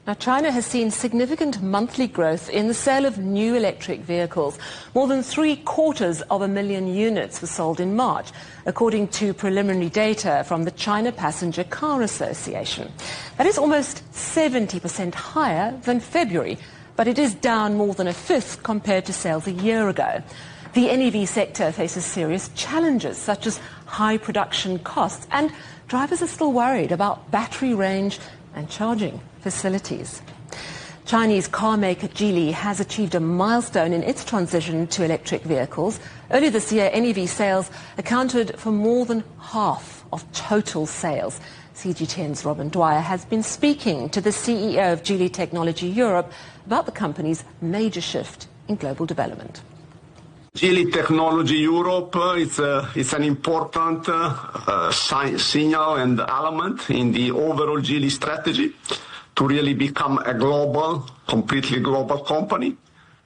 Now, China has seen significant monthly growth in the sale of new electric vehicles. More than 750,000 units were sold in March, according to preliminary data from the China Passenger Car Association. That is almost 70% higher than February, but it is down more than a fifth compared to sales a year ago. The NEV sector faces serious challenges, such as high production costs, and drivers are still worried about battery range and charging facilities. Chinese car maker Geely has achieved a milestone in its transition to electric vehicles. Earlier this year, NEV sales accounted for more than half of total sales. CGTN's Robin Dwyer has been speaking to the CEO of Geely Technology Europe about the company's major shift in global development. Geely Technology Europe it's an important signal and element in the overall Geely strategy to really become a completely global company.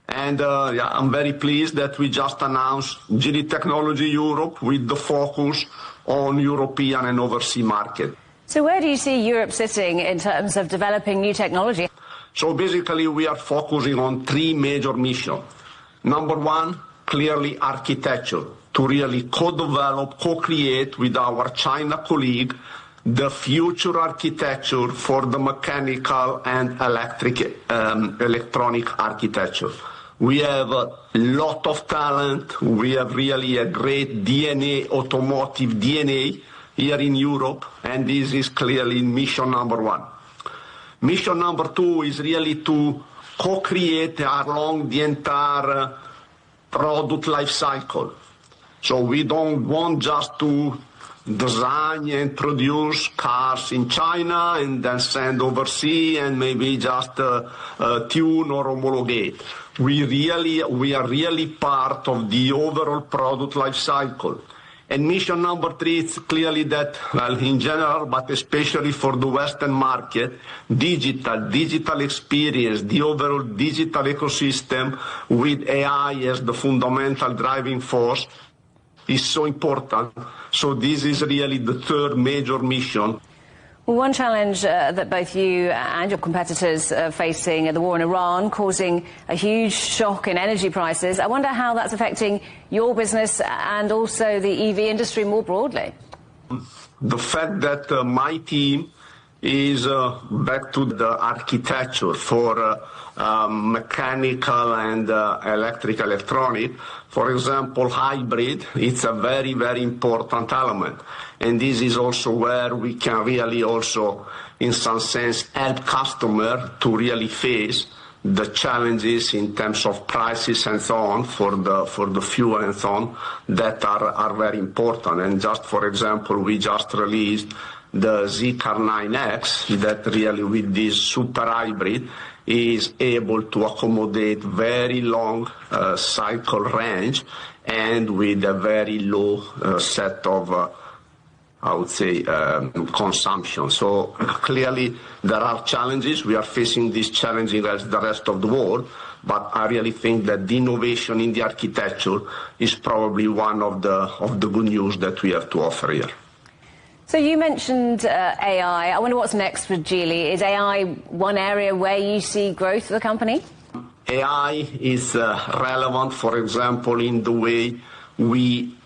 And I'm very pleased that we just announced Geely Technology Europe with the focus on European and overseas market. So where do you see Europe sitting in terms of developing new technology? So basically we are focusing on three major missions. Number one, clearly architecture, to really co-develop, co-create with our China colleague the future architecture for the mechanical and electronic architecture. We have a lot of talent. We have really a great DNA, automotive DNA here in Europe, and this is clearly mission number one. Mission number two is really to co-create along the entire product life cycle. So we don't want just to design and produce cars in China and then send overseas and maybe just tune or homologate. We are really part of the overall product life cycle. And mission number three is clearly that, well, in general, but especially for the Western market, digital experience, the overall digital ecosystem with AI as the fundamental driving force is so important. So this is really the third major mission. Well, one challenge that both you and your competitors are facing are the war in Iran, causing a huge shock in energy prices. I wonder how that's affecting your business and also the EV industry more broadly. The fact that my team is back to the architecture for mechanical and electronic. For example, hybrid, it's a very, very important element. And this is also where we can really also, in some sense, help customer to really face the challenges in terms of prices and so on for the fuel and so on that are very important. And just for example, we just released the Z-Car 9X that really with this super hybrid is able to accommodate very long cycle range and with a very low set of I would say, consumption. So clearly there are challenges. We are facing these challenges as the rest of the world, but I really think that the innovation in the architecture is probably one of the good news that we have to offer here. So you mentioned AI. I wonder what's next with Geely. Is AI one area where you see growth for the company? AI is relevant, for example, in the way we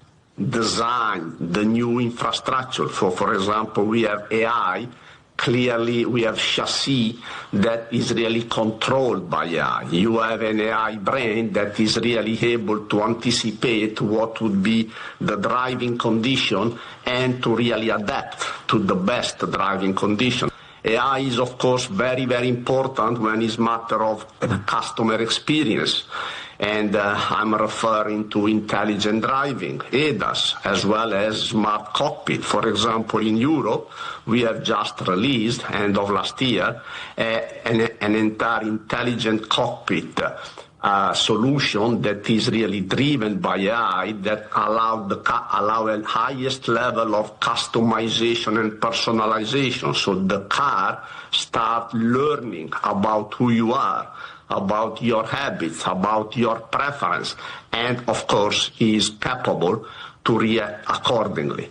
design the new infrastructure. For example, we have AI. Clearly, we have chassis that is really controlled by AI. You have an AI brain that is really able to anticipate what would be the driving condition and to really adapt to the best driving condition. AI is, of course, very, very important when it's a matter of customer experience. And I'm referring to intelligent driving, ADAS, as well as smart cockpit. For example, in Europe, we have just released, end of last year, an entire intelligent cockpit solution that is really driven by AI that allow a highest level of customization and personalization. So the car start learning about who you are, about your habits, about your preference, and of course is capable to react accordingly.